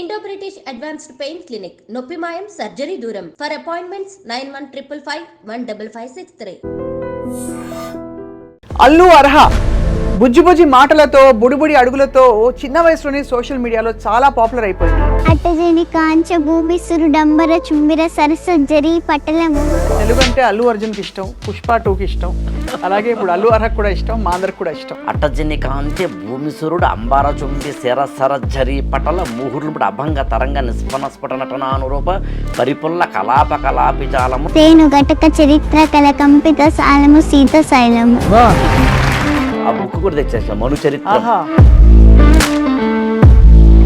Indo British advanced pain clinic నొప్పి మాయం surgery దూరం ఫర్ అపాయింట్మెంట్స్ 9155515563. అల్లు అర్హ బుజ్జి బుజ్జి మాటలతో బుడిబుడి అడుగులతో చిన్న వయసులోనే సోషల్ మీడియాలో చాలా పాపులర్ అయిపోయింది. అట్టజని కాంచ భూమిసురు డంబర చుంబిర సరసజ్జరి పట్టలము. తెలుగు అంటే అల్లు అర్జున్కి ఇష్టం, పుష్ప 2కి ఇష్టం, అలాగే ఇప్పుడు అల్లు అర్హకు కూడా ఇష్టం, మా అందరికి కూడా ఇష్టం. అట్టజని కాంతి భూమిసురుడు అంబార చుంబి శరసరజ్జరి పటల ముహుర్లుపుడు అభంగ తరంగ నిస్పన స్ఫుట నటనానురూప పరిపుల్ల కలాప కలాపి జాలము తేను ఘటక చరిత్ర కల కంపిత సాలము సీత శైలము. ఆ బుక్ కూడా తెచ్చేసాం, మను చరిత్ర.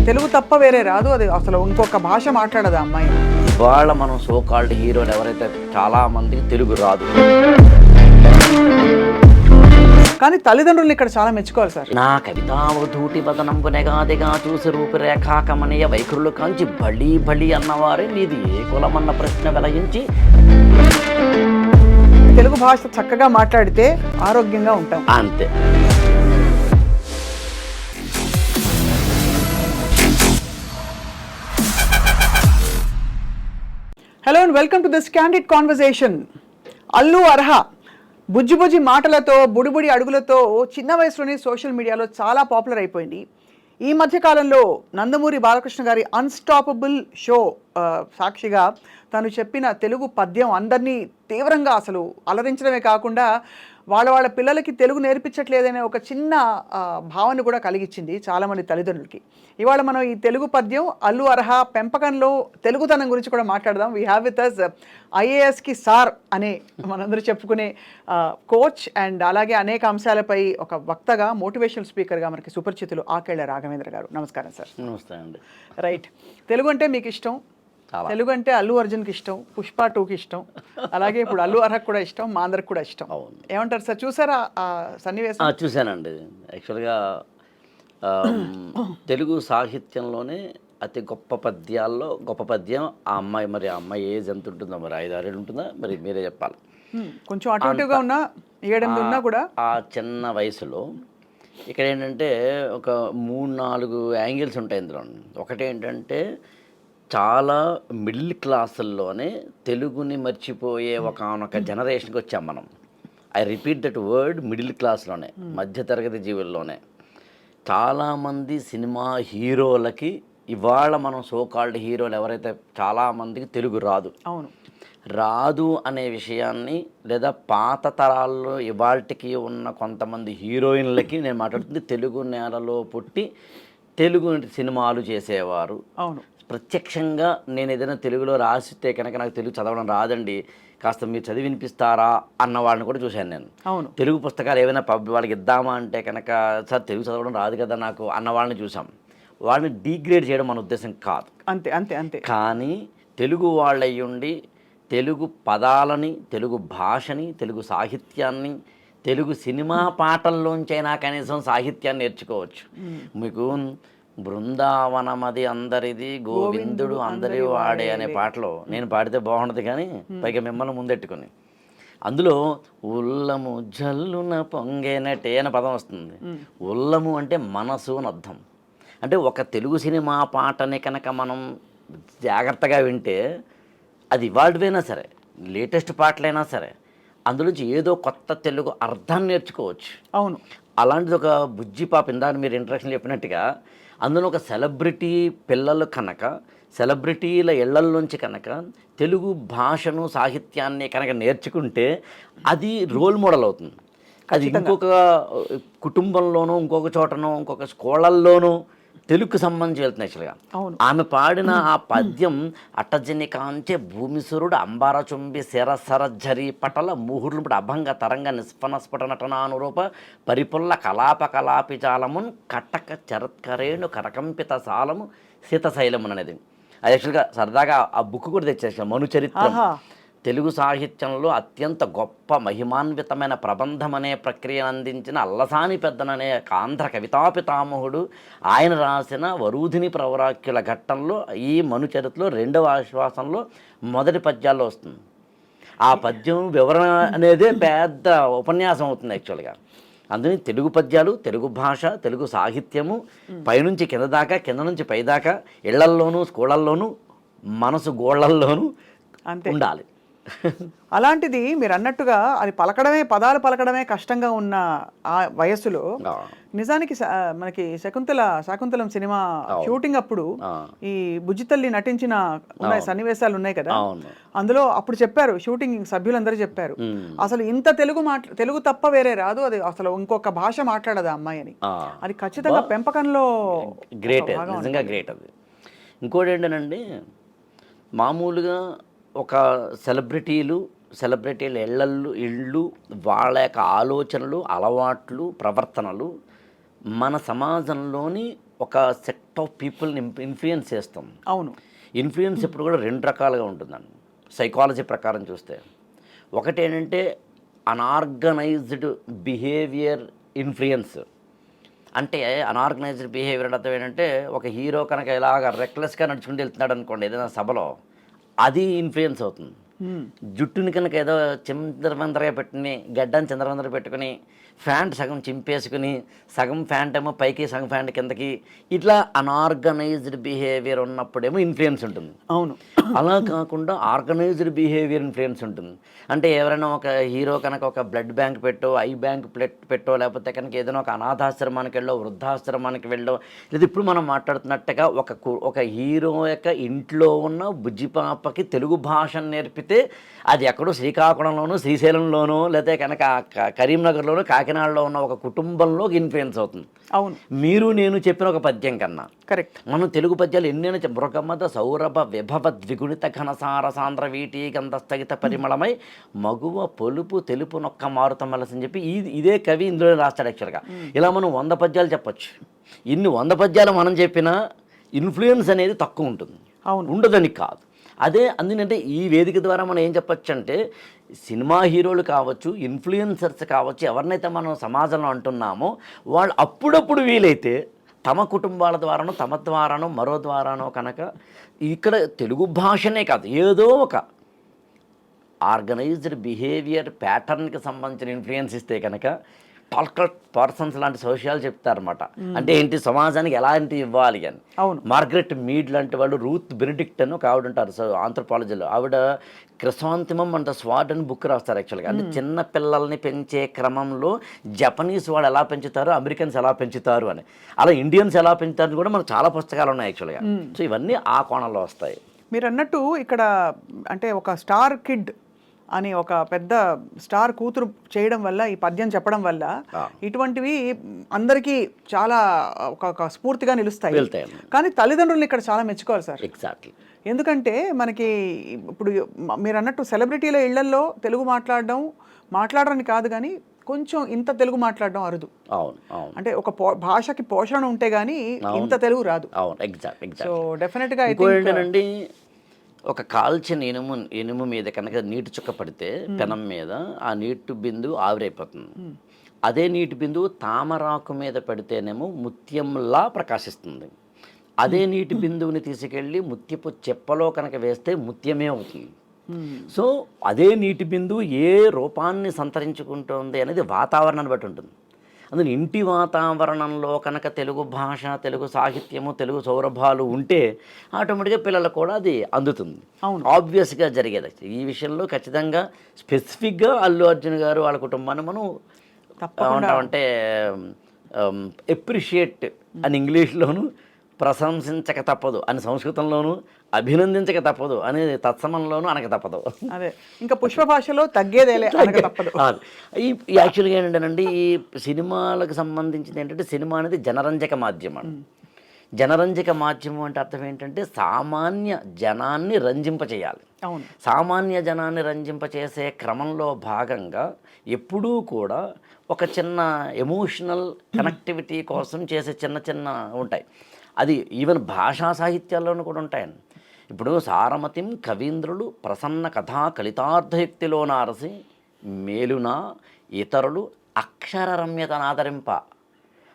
తెలుగు తప్ప వేరే రాదు, అది అసలు ఇంకొక భాష మాట్లాడదు అమ్మాయి. ఇవాళ మనం సోకాల్డ్ హీరోలు ఎవరైతే చాలా మందికి తెలుగు రాదు, కానీ తల్లిదండ్రులు ఇక్కడ చాలా మెచ్చుకోవాలి సార్. నా కవితావధూటి వదనంపు నెగాదిగా చూసి రూపురేఖాకమనీయ వైఖరులు కాంచి బళి బళి అన్నవారే నీది ఏ కులమన్న ప్రశ్న వెలయించి తెలుగు భాష చక్కగా మాట్లాడితే ఆరోగ్యంగా ఉంటాం, అంతే. Hello and welcome to this candid conversation. Allu Arha బుజ్జి బుజ్జి మాటలతో బుడిబుడి అడుగులతో చిన్న వయసులోనే సోషల్ మీడియాలో చాలా పాపులర్ అయిపోయింది. ఈ మధ్యకాలంలో నందమూరి బాలకృష్ణ గారి అన్స్టాపబుల్ షో సాక్షిగా తను చెప్పిన తెలుగు పద్యం అందరినీ తీవ్రంగా అసలు అలరించడమే కాకుండా వాళ్ళ పిల్లలకి తెలుగు నేర్పించట్లేదనే ఒక చిన్న భావన కూడా కలిగించింది చాలామంది తల్లిదండ్రులకి. ఇవాళ మనం ఈ తెలుగు పద్యం అల్లు అర్హ పెంపకంలో తెలుగుతనం గురించి కూడా మాట్లాడదాం. వీ హ్యావ్ విత్ అస్ ఐఏఎస్కి సార్ అనే మనందరూ చెప్పుకునే కోచ్ అండ్ అలాగే అనేక అంశాలపై ఒక వక్తగా మోటివేషనల్ స్పీకర్గా మనకి సుపరిచితులు ఆకేళ్ల రాఘవేంద్ర గారు. నమస్కారం సార్. నమస్తే అండి. రైట్, తెలుగు అంటే మీకు ఇష్టం, తెలుగు అంటే అల్లు అర్జున్కి ఇష్టం, పుష్ప 2కి ఇష్టం, అలాగే ఇప్పుడు అల్లు అర్హకు కూడా ఇష్టం, మా అందరికి కూడా ఇష్టం. ఏమంటారు సార్, చూసారా ఆ సన్నివేశం? చూశానండి. యాక్చువల్గా తెలుగు సాహిత్యంలోనే అతి గొప్ప పద్యాల్లో గొప్ప పద్యం ఆ అమ్మాయి. మరి ఆ అమ్మాయి ఏజ్ ఎంత ఉంటుందో, మరి 5-6 ఏళ్ళు ఉంటుందా, మరి మీరే చెప్పాలి. కొంచెం అటుగా ఉన్నా 7-8 ఉన్నా కూడా ఆ చిన్న వయసులో ఇక్కడ ఏంటంటే ఒక 3-4 యాంగిల్స్ ఉంటాయి ఇందులో. ఒకటి ఏంటంటే చాలా మిడిల్ క్లాసుల్లోనే తెలుగుని మర్చిపోయే ఒకనొక జనరేషన్కి వచ్చాం మనం. I repeat that word, middle క్లాస్లోనే, మధ్యతరగతి జీవుల్లోనే చాలామంది సినిమా హీరోలకి ఇవాళ మనం సోకాల్డ్ హీరోలు ఎవరైతే చాలామందికి తెలుగు రాదు. అవును, రాదు అనే విషయాన్ని, లేదా పాత తరాల్లో ఇవాళకి ఉన్న కొంతమంది హీరోయిన్లకి నేను మాట్లాడుతుంది, తెలుగు నేలలో పుట్టి తెలుగు సినిమాలు చేసేవారు. అవును, ప్రత్యక్షంగా నేను ఏదైనా తెలుగులో రాసితే కనుక నాకు తెలుగు చదవడం రాదండి, కాస్త మీరు చదివి వినిపిస్తారా అన్న వాళ్ళని కూడా చూశాను నేను. అవును, తెలుగు పుస్తకాలు ఏమైనా వాళ్ళకి ఇద్దామా అంటే కనుక సార్ తెలుగు చదవడం రాదు కదా నాకు అన్న వాళ్ళని చూసాం. వాళ్ళని డీగ్రేడ్ చేయడం మన ఉద్దేశం కాదు. అంతే అంతే అంతే. కానీ తెలుగు వాళ్ళయ్యుండి తెలుగు పదాలని, తెలుగు భాషని, తెలుగు సాహిత్యాన్ని, తెలుగు సినిమా పాటల్లోంచైనా కనీసం సాహిత్యాన్ని నేర్చుకోవచ్చు. మీకు బృందావనమది అందరిది గోవిందుడు అందరి వాడే అనే పాటలో నేను పాడితే బాగుండదు, కానీ పైగా మిమ్మల్ని ముందెట్టుకుని అందులో ఉల్లము జల్లున పొంగేనటే అనే పదం వస్తుంది. ఉల్లము అంటే మనసు అని అర్థం. అంటే ఒక తెలుగు సినిమా పాటని కనుక మనం జాగ్రత్తగా వింటే, అది ఇవాళవైనా సరే, లేటెస్ట్ పాటలైనా సరే, అందులోంచి ఏదో కొత్త తెలుగు అర్థాన్ని నేర్చుకోవచ్చు. అవును, అలాంటిది ఒక బుజ్జి పాప ఇందాక మీరు ఇంట్రడక్షన్ చెప్పినట్టుగా అందులో ఒక సెలబ్రిటీ పిల్లలు కనుక, సెలబ్రిటీల ఇళ్లల్లోంచి కనుక తెలుగు భాషను, సాహిత్యాన్ని కనుక నేర్చుకుంటే అది రోల్ మోడల్ అవుతుంది. అది ఇంకొక కుటుంబంలోనూ, ఇంకొక చోటనో, ఇంకొక స్కూళ్ళల్లోనూ తెలుగుకు సంబంధించి వెళ్తుంది. యాక్చువల్గా ఆమె పాడిన ఆ పద్యం అట్టజని కాంచె భూమిసురుడు అంబార చుంబి శరసరజ్జరి పటల ముహుర్లుపుడు అభంగ తరంగ నిస్పన స్ఫుట నటనానురూప పరిపుల్ల కలాప కలాపి జాలమున్ కట్టక చరత్కరేణు కరకంపిత సాలము సీతశైలమున్ అనేది. అది యాక్చువల్గా సరదాగా ఆ బుక్ కూడా తెచ్చేసాం, మను చరిత్ర. తెలుగు సాహిత్యంలో అత్యంత గొప్ప మహిమాన్వితమైన ప్రబంధం అనే ప్రక్రియను అందించిన అల్లసాని పెద్దననే ఆంధ్ర కవితాపితామహుడు ఆయన రాసిన వరూధిని ప్రవరాఖ్యుల ఘట్టంలో ఈ మను చరిత్రలో 2వ ఆశ్వాసంలో మొదటి పద్యాల్లో వస్తుంది. ఆ పద్యం వివరణ అనేదే పెద్ద ఉపన్యాసం అవుతుంది యాక్చువల్గా. అందుకని తెలుగు పద్యాలు, తెలుగు భాష, తెలుగు సాహిత్యము పైనుంచి కింద దాకా, కింద నుంచి పై దాకా, ఇళ్లల్లోనూ స్కూళ్ళల్లోనూ మనసు గోళ్లల్లోనూ అంతే ఉండాలి. అలాంటిది మీరు అన్నట్టుగా అది పదాలు పలకడమే కష్టంగా ఉన్న ఆ వయస్సులో నిజానికి మనకి శాకుంతలం సినిమా షూటింగ్ అప్పుడు ఈ బుజ్జితల్లి నటించిన సన్నివేశాలు ఉన్నాయి కదా, అందులో అప్పుడు చెప్పారు, షూటింగ్ సభ్యులందరూ చెప్పారు, అసలు ఇంత తెలుగు తప్ప వేరే రాదు, అది అసలు ఇంకొక భాష మాట్లాడదు ఆ అమ్మాయి అని. అది ఖచ్చితంగా పెంపకంలో గ్రేట్, నిజంగా గ్రేట్. అది ఇంకోటి ఏంటనండి, మామూలుగా ఒక సెలబ్రిటీల ఇళ్ళు వాళ్ళ యొక్క ఆలోచనలు, అలవాట్లు, ప్రవర్తనలు మన సమాజంలోని ఒక సెట్ ఆఫ్ పీపుల్ని ఇన్ఫ్లుయెన్స్ చేస్తాం. అవును, ఇన్ఫ్లుయెన్స్ ఇప్పుడు కూడా 2 రకాలుగా ఉంటుందండి సైకాలజీ ప్రకారం చూస్తే. ఒకటి ఏంటంటే అన్ఆర్గనైజ్డ్ బిహేవియర్ ఇన్ఫ్లుయెన్స్. అంటే అన్ఆర్గనైజ్డ్ బిహేవియర్ అర్థం ఏంటంటే, ఒక హీరో కనుక ఇలాగ రెక్లెస్గా నడుచుకుంటూ వెళ్తున్నాడు అనుకోండి ఏదైనా సభలో, అది ఇన్ఫ్లుయెన్స్ అవుతుంది. జుట్టుని కనుక ఏదో చిందరవందరగా పెట్టుకుని, గడ్డని చిందరవందర పెట్టుకుని, ఫ్యాంట్ సగం చింపేసుకుని, సగం ఫ్యాంట్ ఏమో పైకి సగం ఫ్యాంట్ కిందకి, ఇట్లా అన్ఆర్గనైజ్డ్ బిహేవియర్ ఉన్నప్పుడేమో ఇన్ఫ్లుయెన్స్ ఉంటుంది. అవును, అలా కాకుండా ఆర్గనైజ్డ్ బిహేవియర్ ఇన్ఫ్లుయెన్స్ ఉంటుంది. అంటే ఎవరైనా ఒక హీరో కనుక ఒక బ్లడ్ బ్యాంక్ పెట్టో, ఐ బ్యాంక్ పెట్టో, లేకపోతే కనుక ఏదైనా ఒక అనాథాశ్రమానికి వెళ్ళో, వృద్ధాశ్రమానికి వెళ్ళో, లేదా ఇప్పుడు మనం మాట్లాడుతున్నట్టుగా ఒక హీరో యొక్క ఇంట్లో ఉన్న బుజ్జి పాపకి తెలుగు భాషను నేర్పితే అది ఎక్కడో శ్రీకాకుళంలోనూ, శ్రీశైలంలోనూ, లేకపోతే కనుక కరీంనగర్లోనూ, కాకినాడలో ఉన్న ఒక కుటుంబంలోకి ఇన్ఫ్లుయెన్స్ అవుతుంది. అవును, మీరు నేను చెప్పిన ఒక పద్యం కన్నా కరెక్ట్. మనం తెలుగు పద్యాలు ఎన్నైనా మృగమద సౌరభ విభవ ద్విగుణిత ఘనసార సాంద్ర వీటి గంధస్థగిత పరిమళమై మగువ పొలుపు తెలుపు నొక్క మారుతం వలసని చెప్పి ఇదే కవి ఇందులో రాస్తాడు. యాక్చువల్గా ఇలా మనం 100 పద్యాలు చెప్పొచ్చు. ఇన్ని 100 పద్యాలు మనం చెప్పినా ఇన్ఫ్లుయెన్స్ అనేది తక్కువ ఉంటుంది. అవును, ఉండదని కాదు. అదే అందుకంటే ఈ వేదిక ద్వారా మనం ఏం చెప్పచ్చు అంటే, సినిమా హీరోలు కావచ్చు, ఇన్ఫ్లుయెన్సర్స్ కావచ్చు, ఎవరినైతే మనం సమాజంలో అంటున్నామో వాళ్ళు అప్పుడప్పుడు వీలైతే తమ కుటుంబాల ద్వారానో, తమ ద్వారానో, మరో ద్వారానో కనుక ఇక్కడ తెలుగు భాషనే కాదు, ఏదో ఒక ఆర్గనైజ్డ్ బిహేవియర్ ప్యాటర్న్కి సంబంధించిన ఇన్ఫ్లుయెన్స్ ఇస్తే కనుక టాల్కట్ పర్సన్స్ లాంటి సోషల్ చెప్తారన్నమాట. అంటే ఏంటి, సమాజానికి ఎలాంటి ఇవ్వాలి అని. అవును, మార్గరెట్ మీడ్ లాంటి వాళ్ళు, రూత్ బెనిడిక్ట్ అని ఒక ఆవిడ ఉంటారు ఆంథ్రోపాలజీలో, ఆవిడ క్రిసాంతిమం అండ్ ద స్వాడ్ అని బుక్ రాస్తారు. యాక్చువల్గా అంటే చిన్న పిల్లల్ని పెంచే క్రమంలో జపనీస్ వాళ్ళు ఎలా పెంచుతారు, అమెరికన్స్ ఎలా పెంచుతారు అని, అలా ఇండియన్స్ ఎలా పెంచుతారని కూడా మనకు చాలా పుస్తకాలు ఉన్నాయి యాక్చువల్గా. సో ఇవన్నీ ఆ కోణంలో వస్తాయి. మీరు అన్నట్టు ఇక్కడ అంటే ఒక స్టార్ కిడ్ అని ఒక పెద్ద స్టార్ కూతురు చేయడం వల్ల, ఈ పద్యం చెప్పడం వల్ల ఇటువంటివి అందరికీ చాలా ఒక స్ఫూర్తిగా నిలుస్తాయి. కానీ తల్లిదండ్రులను ఇక్కడ చాలా మెచ్చుకోవాలి సార్. ఎగ్జాక్ట్లీ. ఎందుకంటే మనకి ఇప్పుడు మీరు అన్నట్టు సెలబ్రిటీల ఇళ్లల్లో తెలుగు మాట్లాడరని కాదు, కానీ కొంచెం ఇంత తెలుగు మాట్లాడడం అరుదు. అవును, అవును. అంటే ఒక భాషకి పోషణ ఉంటే గానీ ఇంత తెలుగు రాదు. అవును, ఎగ్జాక్ట్. సో డెఫినెట్గా ఏంటండి, ఒక కాల్చిన ఇనుము మీద కనుక నీటి చుక్క పడితే పెనం మీద ఆ నీటి బిందువు ఆవిరైపోతుంది. అదే నీటి బిందువు తామరాకు మీద పడితేనేమో ముత్యంలా ప్రకాశిస్తుంది. అదే నీటి బిందువుని తీసుకెళ్ళి ముత్యపు చెప్పలో కనుక వేస్తే ముత్యమే అవుతుంది. సో అదే నీటి బిందువు ఏ రూపాన్ని సంతరించుకుంటుంది అనేది వాతావరణాన్ని బట్టి ఉంటుంది. అందులో ఇంటి వాతావరణంలో కనుక తెలుగు భాష, తెలుగు సాహిత్యము, తెలుగు సౌరభాలు ఉంటే ఆటోమేటిక్గా పిల్లలకు కూడా అది అందుతుంది. ఆబ్వియస్గా జరిగేది. ఈ విషయంలో ఖచ్చితంగా స్పెసిఫిక్గా అల్లు అర్జున్ గారు వాళ్ళ కుటుంబాన్ని మనం ఏమంటామంటే ఎప్రిషియేట్ అని ఇంగ్లీష్లోను, ప్రశంసించక తప్పదు అని సంస్కృతంలోను, అభినందించక తప్పదు అనేది తత్సమంలోనూ అనక తప్పదు. అదే ఇంకా పుష్ప భాషలో తగ్గేదేలే అనక తప్పదు. ఈ యాక్చువల్గా ఏంటంటే ఈ సినిమాలకు సంబంధించింది ఏంటంటే, సినిమా అనేది జనరంజక మాధ్యమం. జనరంజక మాధ్యమం అంటే అర్థం ఏంటంటే సామాన్య జనాన్ని రంజింపచేయాలి. సామాన్య జనాన్ని రంజింపచేసే క్రమంలో భాగంగా ఎప్పుడూ కూడా ఒక చిన్న ఎమోషనల్ కనెక్టివిటీ కోసం చేసే చిన్న ఉంటాయి. అది ఈవెన్ భాషా సాహిత్యాల్లోనూ కూడా ఉంటాయండి. ఇప్పుడు సారమతిం కవీంద్రులు ప్రసన్న కథా కలితార్థయుక్తిలో నారసి మేలున ఇతరులు అక్షర రమ్యతనాదరింప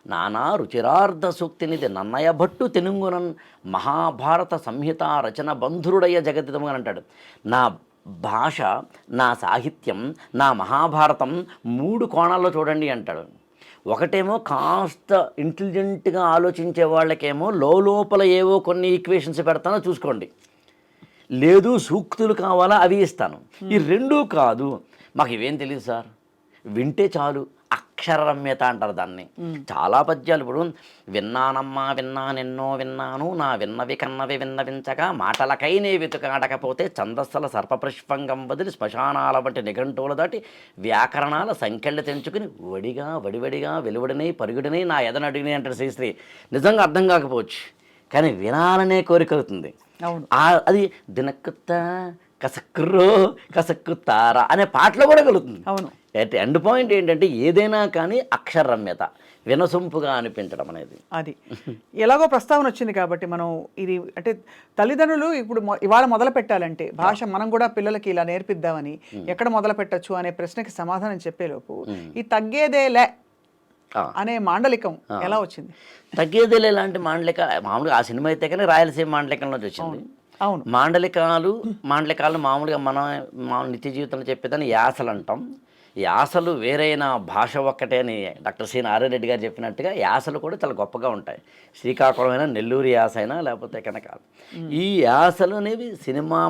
నానా రుచిరార్థ సూక్తినిది నన్నయభట్టు తెనుంగునన్ మహాభారత సంహిత రచన బంధురుడయ్య జగతిదము అని అంటాడు. నా భాష, నా సాహిత్యం, నా మహాభారతం 3 కోణాల్లో చూడండి అంటాడు. ఒకటేమో కాస్త ఇంటెలిజెంట్గా ఆలోచించే వాళ్ళకేమో లోపల ఏవో కొన్ని ఈక్వేషన్స్ పెడతానో చూసుకోండి, లేదు సూక్తులు కావాలా అవి ఇస్తాను. ఈ రెండూ కాదు, మాకు ఇవేం తెలియదు సార్, వింటే చాలు, అక్షరరమ్యత అంటారు దాన్ని. చాలా పద్యాలు ఇప్పుడు విన్నానమ్మా విన్నానెన్నో విన్నాను, నా విన్నవి కన్నవి విన్నవించగా మాటలకై నే వెతుకాడకపోతే ఛందస్సుల సర్పపుష్పంగం వదిలి శ్మశానాల వంటి నిఘంటువుల దాటి వ్యాకరణాల సంఖ్యలు తెంచుకుని వడివడిగా వెలువడినై పరుగుడినై నా ఎదనడిగినాయి అంటారు శ్రీశ్రీ. నిజంగా అర్థం కాకపోవచ్చు, కానీ వినాలనే కోరిక అవుతుంది. అది దినక్కుత్త కసక్కుతారా అనే పాటలో కూడా కలుగుతుంది. అవును. ఎండ్ పాయింట్ ఏంటంటే ఏదైనా కానీ అక్షరరమ్యత, వినసొంపుగా అనిపించడం అనేది. అది ఎలాగో ప్రస్తావన వచ్చింది కాబట్టి మనం ఇది అంటే తల్లిదండ్రులు ఇప్పుడు ఇవాళ మొదలు పెట్టాలంటే భాష మనం కూడా పిల్లలకి ఇలా నేర్పిద్దామని ఎక్కడ మొదలు పెట్టచ్చు అనే ప్రశ్నకి సమాధానం చెప్పేలోపు ఈ తగ్గేదేలే అనే మాండలికం ఎలా వచ్చింది? తగ్గేదేలే లాంటి మాండలిక మామూలుగా ఆ సినిమా అయితే కానీ రాయలసీమ మాండలికంలోంచి వచ్చింది. అవును. మాండలికాలు మామూలుగా మనం నిత్య జీవితంలో చెప్పేదాన్ని యాసలు అంటాం. యాసలు వేరైన భాష ఒక్కటే అని డాక్టర్ సి నారాయణ రెడ్డి గారు చెప్పినట్టుగా యాసలు కూడా చాలా గొప్పగా ఉంటాయి. శ్రీకాకుళం అయినా, నెల్లూరు యాస అయినా, లేకపోతే కనుక ఈ యాసలు అనేవి సినిమా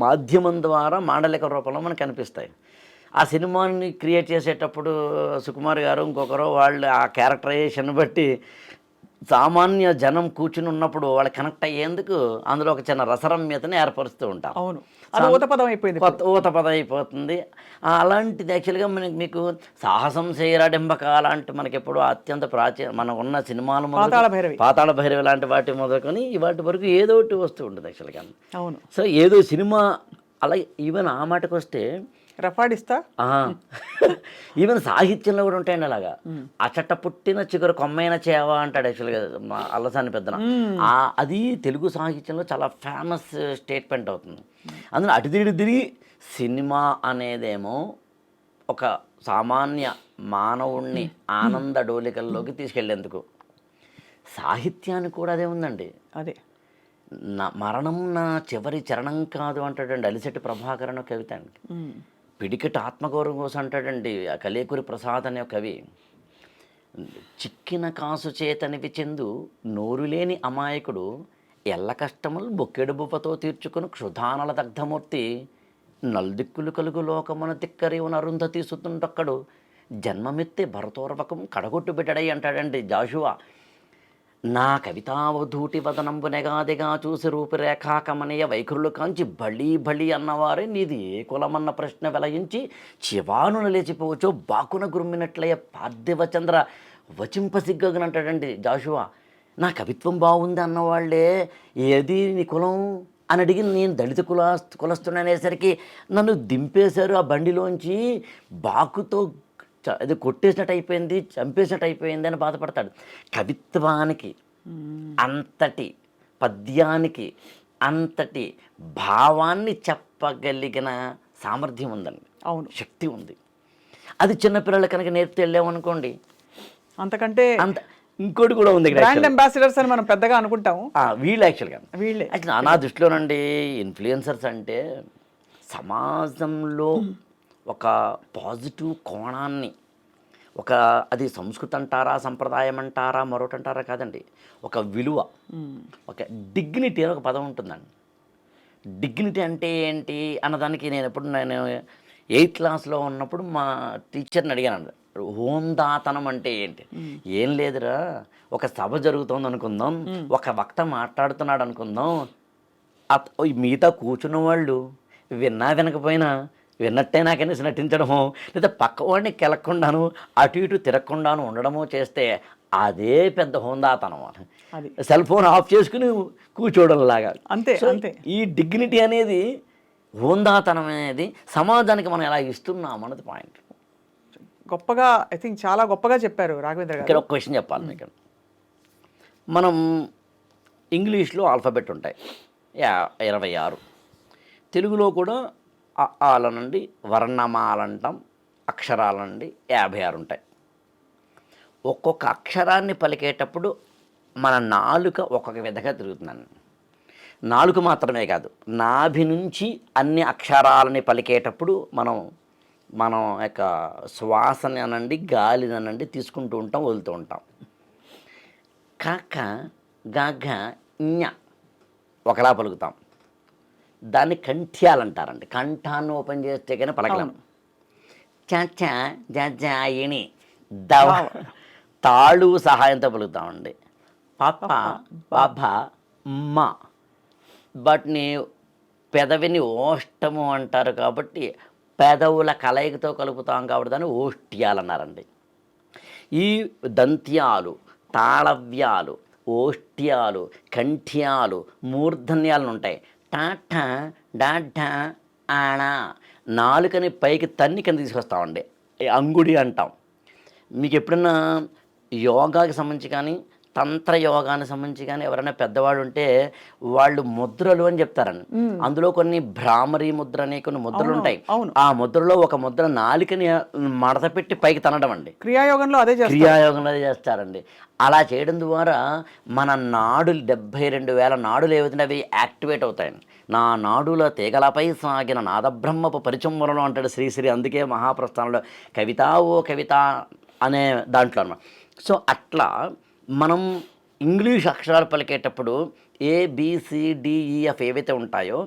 మాధ్యమం ద్వారా మాండలిక రూపంలో మనకు కనిపిస్తాయి. ఆ సినిమాని క్రియేట్ చేసేటప్పుడు సుకుమార్ గారు ఇంకొకరు వాళ్ళు ఆ క్యారెక్టరైజేషన్ బట్టి సామాన్య జనం కూర్చుని ఉన్నప్పుడు వాళ్ళు కనెక్ట్ అయ్యేందుకు అందులో ఒక చిన్న రసరమ్యతని ఏర్పరుస్తూ ఉంటాం. అవును, అది ఊతపదం అయిపోయింది, ఊతపదం అయిపోతుంది. అలాంటిది యాక్చువల్గా మీకు సాహసం చేయరాడింబక అలాంటి మనకి ఎప్పుడు అత్యంత మనకు ఉన్న సినిమాలు పాతాళ భైరవి లాంటి వాటి మొదలుకొని వాటి వరకు ఏదో ఒకటి వస్తూ ఉంటుంది యాక్చువల్గా. అవును. సో ఏదో సినిమా అలా ఈవెన్ ఆ మాటకు వస్తే రఫాడిస్తా ఈవెన్ సాహిత్యంలో కూడా ఉంటాయండి అలాగా. అచట పుట్టిన చిగురు కొమ్మైన చేవ అంటాడు యాక్చువల్గా మా అల్లసాని పెద్దన. అది తెలుగు సాహిత్యంలో చాలా ఫేమస్ స్టేట్మెంట్ అవుతుంది. అందులో అటు తిరిగి సినిమా అనేదేమో ఒక సామాన్య మానవుణ్ణి ఆనంద డోలికల్లోకి తీసుకెళ్లేందుకు, సాహిత్యానికి కూడా అదే ఉందండి. అదే మరణం నా చివరి చరణం కాదు అంటాడండి అలిశెట్టి ప్రభాకరన్ కవిత అండి. పిడికిట ఆత్మగౌరవం కోసం అంటాడండి కలేకూరి ప్రసాద్ అనే కవి. చిక్కిన కాసు చేతనివి చెందు నోరు లేని అమాయకుడు ఎల్ల కష్టములు బొక్కెడు బువ్వతో తీర్చుకుని క్షుధానల దగ్ధమూర్తి నల్దిక్కులు కలుగు లోకమున తిక్కరివున అరుంధతి సుతుండొక్కడు జన్మమెత్తి భరతోర్వకం కడగొట్టు బిడ్డడై అంటాడండి జాషువా. నా కవితావధూటి వదనంబు నెగాదిగా చూసి రూపురేఖా కమనీయ వైఖరులు కాంచి బళీ అన్నవారే నీది ఏ కులమన్న ప్రశ్న వెలయించి చివానున లేచిపోవచ్చో బాకున గురుమినట్లయ్య పార్థివచంద్ర వచింపసిగ్గనంటాడండి జాషువా. నా కవిత్వం బాగుంది అన్నవాళ్లే ఏది నీ కులం అని అడిగి నేను దళిత కులస్తున్ననేసరికి నన్ను దింపేశారు ఆ బండిలోంచి, బాకుతో అది కొట్టేసినట్టు అయిపోయింది, చంపేసినట్టు అయిపోయింది అని బాధపడతాడు. కవిత్వానికి అంతటి, పద్యానికి అంతటి భావాన్ని చెప్పగలిగిన సామర్థ్యం ఉందండి. అవును, శక్తి ఉంది. అది చిన్నపిల్లలు కనుక నేర్పితే వెళ్ళామనుకోండి అంతకంటే ఇంకోటి కూడా ఉంది. బ్రాండ్ అంబాసిడర్స్ అని మనం పెద్దగా అనుకుంటాము, వీళ్ళు యాక్చువల్గా నా దృష్టిలోనండి ఇన్ఫ్లుయెన్సర్స్ అంటే సమాజంలో ఒక పాజిటివ్ కోణాన్ని, అది సంస్కృతి అంటారా, సంప్రదాయం అంటారా, మరొకటి అంటారా కాదండి, ఒక విలువ, ఒక డిగ్నిటీ అని ఒక పదం ఉంటుందండి. డిగ్నిటీ అంటే ఏంటి అన్నదానికి నేను 8th క్లాస్లో ఉన్నప్పుడు మా టీచర్ని అడిగాను, హోందాతనం అంటే ఏంటి? ఏం లేదురా, ఒక సభ జరుగుతోంది అనుకుందాం, ఒక వక్త మాట్లాడుతున్నాడు అనుకుందాం, మిగతా కూర్చున్న వాళ్ళు విన్నా వినకపోయినా విన్నట్టే నాకనేసి నటించడమో, లేదా పక్కవాడిని కెలక్కుండాను అటు ఇటు తిరగకుండాను ఉండడమో చేస్తే అదే పెద్ద హోందాతనం. సెల్ ఫోన్ ఆఫ్ చేసుకుని కూర్చోవడంలాగా. అంతే అంతే. ఈ డిగ్నిటీ అనేది, హోందాతనం అనేది సమాజానికి మనం ఎలా ఇస్తున్నాం అన్నది పాయింట్. గొప్పగా ఐ థింక్ చాలా గొప్పగా చెప్పారు రాఘవేంద్ర గారు. ఇక్కడ ఒక క్వశ్చన్ చెప్పాలి మీకు. మనం ఇంగ్లీష్లో ఆల్ఫాబెట్ ఉంటాయి 26, తెలుగులో కూడా ఆల నుండి వర్ణమాలంటాం, అక్షరాల నుండి 56 ఉంటాయి. ఒక్కొక్క అక్షరాన్ని పలికేటప్పుడు మన నాలుక ఒక్కొక్క విధంగా తిరుగుతుందండి. నాలుక మాత్రమే కాదు, నాభి నుంచి అన్ని అక్షరాలని పలికేటప్పుడు మనం మనం యొక్క శ్వాసని అనండి, గాలిని అనండి తీసుకుంటూ ఉంటాం, వదులుతూ ఉంటాం. కాక గగ ఞ ఒకలా పలుకుతాం. దాన్ని కంఠ్యాలు అంటారండి. కంఠాన్ని ఓపెన్ చేస్తే కానీ పలకలేం. చ జజాయిని దవ తాళు సహాయంతో పలుకుతామండి. పప పభ మ వాటిని పెదవిని ఓష్టము అంటారు కాబట్టి పెదవుల కలయికతో కలుపుతాం కాబట్టి దాన్ని ఓష్ట్యాలు అన్నారండి. ఈ దంత్యాలు, తాళవ్యాలు, ఓష్ట్యాలు, కంఠ్యాలు, మూర్ధన్యాలు ఉంటాయి. టాట డాఢ ఆణ నాలుకని పైకి తన్ని కింద తీసుకొస్తామండి. అంగుడి అంటాం. మీకు ఎప్పుడన్నా యోగాకి సంబంధించి కానీ తంత్ర యోగానికి సంబంధించి కానీ ఎవరైనా పెద్దవాడు ఉంటే వాళ్ళు ముద్రలు అని చెప్తారండి. అందులో కొన్ని భ్రామరీ ముద్ర అనే కొన్ని ముద్రలు ఉంటాయి. ఆ ముద్రలో ఒక ముద్ర నాలుకని మడత పెట్టి పైకి తనడం అండి. క్రియాయోగంలో అదే చేస్తారండి. అలా చేయడం ద్వారా మన నాడులు 72,000 నాడులు ఏవైతే అవి యాక్టివేట్ అవుతాయండి. నా నాడుల తీగలపై సాగిన నాదబ్రహ్మపు పరిచంవరంలో అంటాడు శ్రీశ్రీ. అందుకే మహాప్రస్థానంలో కవిత ఓ కవిత అనే దాంట్లో అన్నమాట. సో అట్లా మనం ఇంగ్లీష్ అక్షరాలు పలికేటప్పుడు ABCDEF ఏవైతే ఉంటాయో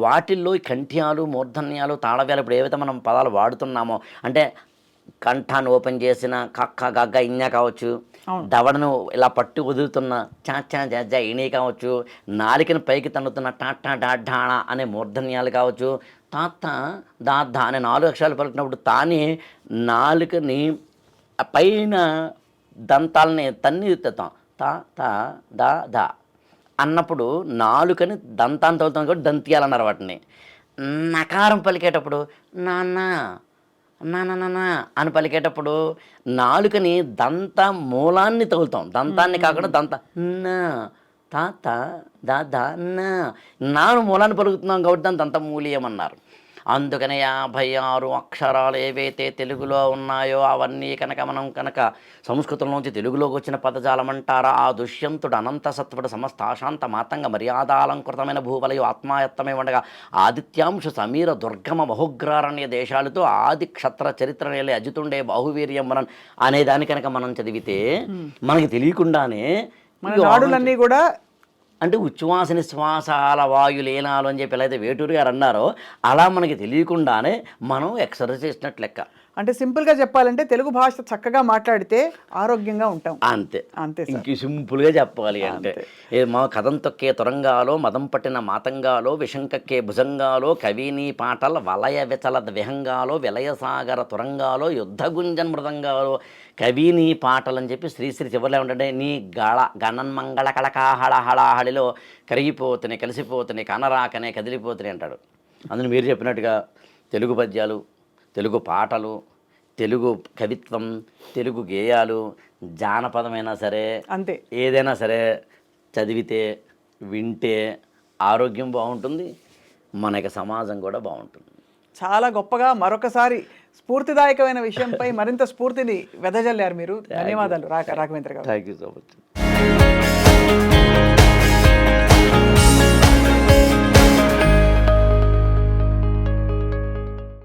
వాటిల్లో ఈ కంఠ్యాలు, మూర్ధన్యాలు, తాళవ్యాలు ఇప్పుడు ఏవైతే మనం పదాలు వాడుతున్నామో అంటే కంఠాన్ని ఓపెన్ చేసిన కక్క గగ్గ ఇన్య కావచ్చు, దవడను ఇలా పట్టు వదులుతున్న చాచా జజ్జ ఇణి కావచ్చు, నాలికను పైకి తన్నుతున్న టాటా డాఢాణ అనే మూర్ధన్యాలు కావచ్చు, తాత దాధ అనే 4 అక్షరాలు పలికినప్పుడు తాని నాలుకని పైన దంతాలని తన్ని తెస్తాం. తా తా దా దా అన్నప్పుడు నాలుకని దంతాన్ని తగులుతాం కాబట్టి దంత్యాలు అన్నారు వాటిని. నకారం పలికేటప్పుడు నాన్న నాన్న అని పలికేటప్పుడు నాలుకని దంత మూలాన్ని తగులుతాం. దంతాన్ని కాకుండా దంత నా తాత దాదా నాను మూలాన్ని పలుకుతున్నాం కాబట్టి దాన్ని దంతమూలీయం అన్నారు. అందుకనే 56 అక్షరాలు ఏవైతే తెలుగులో ఉన్నాయో అవన్నీ మనం సంస్కృతంలోంచి తెలుగులోకి వచ్చిన పదజాలం అంటారా. ఆ దుష్యంతుడు అనంత సత్వుడు సమస్త ఆశాంత మాతంగ మర్యాదాలంకృతమైన భూవలయు ఆత్మాయత్తమే ఉండగా ఆదిత్యాంశు సమీర దుర్గమ బహుగ్రారణ్య దేశాలతో ఆది క్షత్ర చరిత్ర నేలే అజితుండే బాహువీర్యం మనం అనేదాన్ని మనం చదివితే మనకి తెలియకుండానే నాడులన్నీ కూడా అంటే ఉచ్ఛ్వాస నిశ్వాసాల వాయులీనాలు అని చెప్పి ఎలా అయితే వేటూరు గారు అన్నారో అలా మనకి తెలియకుండానే మనం ఎక్సర్సైజ్ చేసినట్లు లెక్క. అంటే సింపుల్గా చెప్పాలంటే తెలుగు భాష చక్కగా మాట్లాడితే ఆరోగ్యంగా ఉంటాం. అంతే అంతే. ఇంక సింపుల్గా చెప్పాలి అంటే మా కథం తొక్కే తురంగాలో, మదం పట్టిన మాతంగాలో, విషం కక్కే భుజంగాలో, కవిని పాటల వలయ విచల విహంగాలో, విలయసాగర తురంగాలో, యుద్ధగుంజన్ మృదంగాలో, కవిని పాటలు అని చెప్పి శ్రీశ్రీ చివరిలో ఏమంటే నీ గణన్మంగళ కళకాహళహళాహళిలో కరిగిపోతున్నాయి, కలిసిపోతున్నాయి, కనరాకనే కదిలిపోతున్నాయి అంటాడు. అందులో మీరు చెప్పినట్టుగా తెలుగు పద్యాలు, తెలుగు పాటలు, తెలుగు కవిత్వం, తెలుగు గేయాలు, జానపదమైనా సరే అంతే ఏదైనా సరే చదివితే వింటే ఆరోగ్యం బాగుంటుంది, మనకి సమాజం కూడా బాగుంటుంది. చాలా గొప్పగా మరొకసారి స్ఫూర్తిదాయకమైన విషయంపై మరింత స్ఫూర్తిని వెదజల్లారు మీరు. ధన్యవాదాలు రాఘవేంద్ర గారు. Thank you so much.